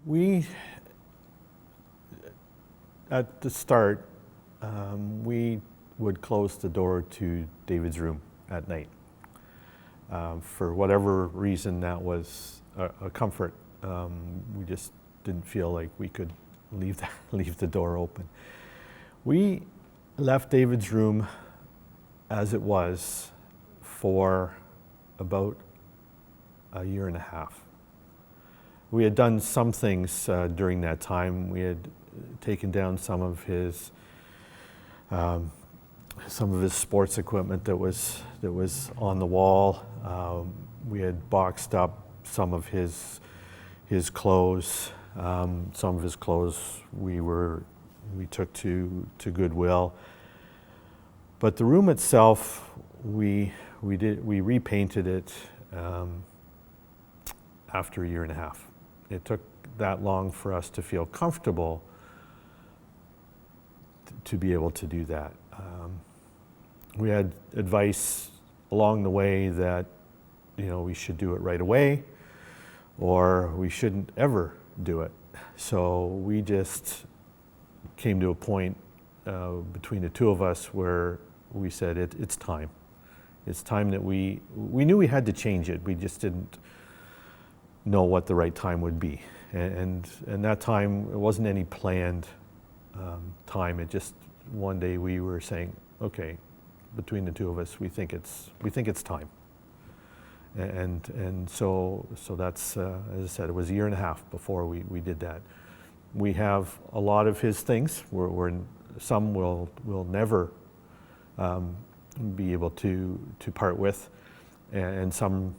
We, at the start, we would close the door to David's room at night. For whatever reason, that was a comfort. We just didn't feel like we could leave the door open. We left David's room as it was for about a year and a half. We had done some things during that time. We had taken down some of his sports equipment that was on the wall. We had boxed up some of his clothes. Some of his clothes we took to Goodwill. But the room itself, we repainted it after a year and a half. It took that long for us to feel comfortable to be able to do that. We had advice along the way that, we should do it right away, or we shouldn't ever do it. So we just came to a point between the two of us where we said it's time. It's time that we knew we had to change it. We just didn't know what the right time would be. And that time, it wasn't any planned time. It just, one day we were saying, okay, between the two of us, we think it's time. And so that's, as I said, it was a year and a half before we did that. We have a lot of his things. Some we'll never be able to part with, and some,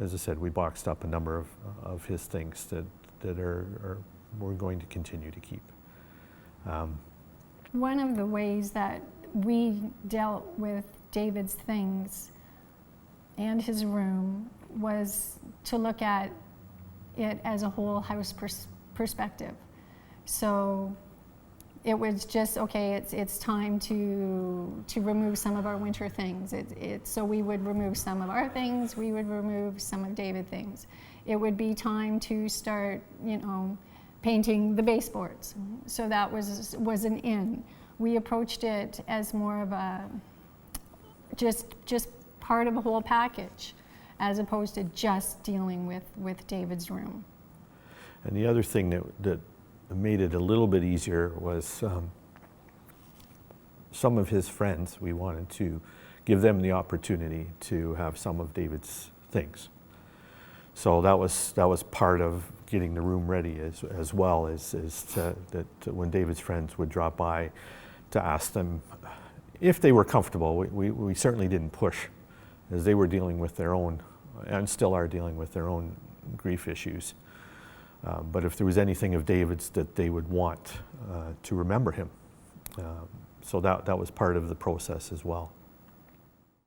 as I said, we boxed up a number of his things that we're going to continue to keep. One of the ways that we dealt with David's things and his room was to look at it as a whole house perspective. So it was just, okay, it's time to remove some of our winter things. So we would remove some of our things, we would remove some of David's things. It would be time to start, painting the baseboards. So that was an in. We approached it as more of a just part of a whole package, as opposed to just dealing with David's room. And the other thing that made it a little bit easier was some of his friends. We wanted to give them the opportunity to have some of David's things. So that was part of getting the room ready as well, that when David's friends would drop by, to ask them if they were comfortable. We certainly didn't push, as they were dealing with their own, and still are dealing with their own grief issues. But if there was anything of David's that they would want to remember him. So that was part of the process as well.